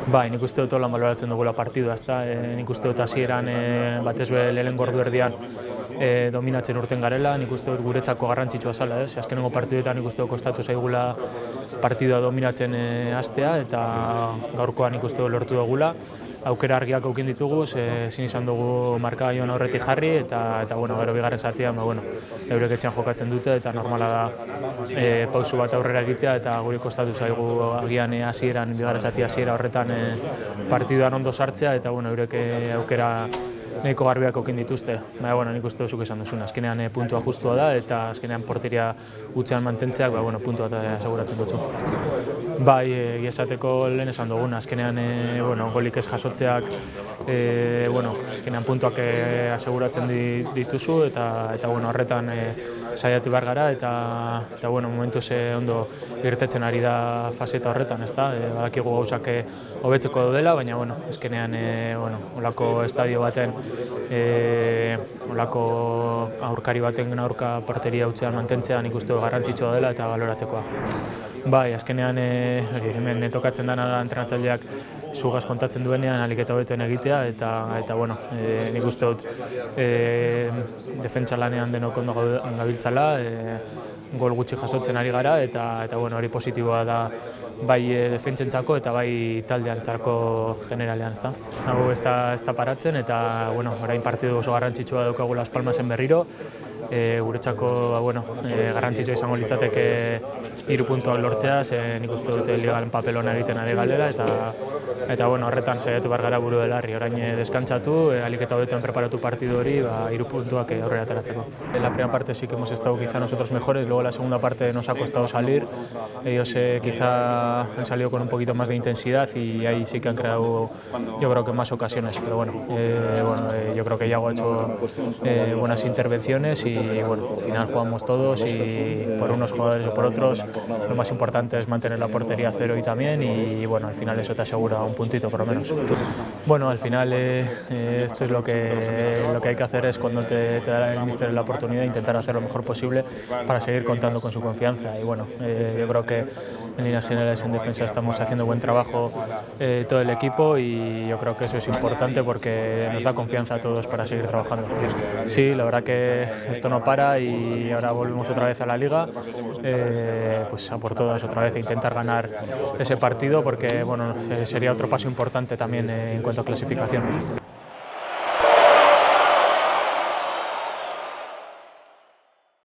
Bai, nik uste dut holan baloratzen dugula partidua, ezta? Nik uste dut hasieran batez be lehenengo ordu erdian dominatzen urten garela, nik uste dut guretzako garrantzitsua zala, ez? Azkenengo partiduetan nik uste dut kostatu zaigula partidua dominatzen hastea eta gaurkoan nik uste dut lortu dugula. Aukera argiak aukin ditugu, ezin izan dugu markagailuan aurretik jarri eta bueno, gero bigarren zatian eurek etxean jokatzen dute eta normala da pausu bat aurrera egitea eta guri kostatu zaigu agian hasieran bigarren zati hasiera horretan partiduan ondo sartzea eta bueno, eurek aukera nahiko garbiak aukin dituzte. Baina bueno, nik uste duzuk esan duzun, azkenean puntua justua da eta azkenean porteria hutsean mantentzeak puntua aseguratzen dutzu. Bai, egia esateko lehen esan duguna, azkenean golik ez jasotzeak azkenean puntuak aseguratzen dituzu eta horretan saiatu behar gara eta momentuz ondo irtetzen ari da faseta horretan, ezta? Badakigu gauzak hobetzeko daudela, baina azkenean olako estadio baten olako aurkari baten aurka porteria hutsean mantentzea nik uste garrantzitsua dela eta baloratzekoa. Bai, azkenean hemen tokatzen dena da entrenatzaileak zugaz kontatzen duenean ahalik eta hobetuen egitea eta nik uste dut defentsa lanean denok ondo gabiltzala, gol gutxi jasotzen ari gara eta hori positiboa da bai defentsentzako eta bai taldeantzako generalean, ezta. Hau ez da paratzen eta orain partidu oso garrantzitsua daukagu Las Palmasen berriro. Guretzako garrantzitsua izango litzateke 3 puntuak lortzea, nik uste dut ligan papel ona egiten ari galera eta horretan saiatu behar gara buru belarri, orain deskantzatu, ahalik eta hobetuen preparatu partidu hori 3 puntuak aurrera ateratzeko. En la primera parte sí que hemos estado quizá nosotros mejores, luego la segunda parte nos ha costado salir, ellos quizá han salido con un poquito más de intensidad y ahí sí que han creado yo creo que más ocasiones, pero yo creo que Yago ha hecho buenas intervenciones y al final jugamos todos y por unos jugadores o por otros lo más importante es mantener la portería a cero y también al final eso te asegura un puntito por lo menos. Bueno, al final esto es lo que hay que hacer es cuando te da el míster la oportunidad intentar hacer lo mejor posible para seguir contando con su confianza y yo creo que en líneas generales en defensa estamos haciendo buen trabajo todo el equipo y yo creo que eso es importante porque nos da confianza a todos para seguir trabajando. Sí, la verdad que esto no para y ahora volvemos otra vez a la Liga, pues a por todas otra vez e intentar ganar ese partido porque sería otro paso importante también en cuanto a clasificación.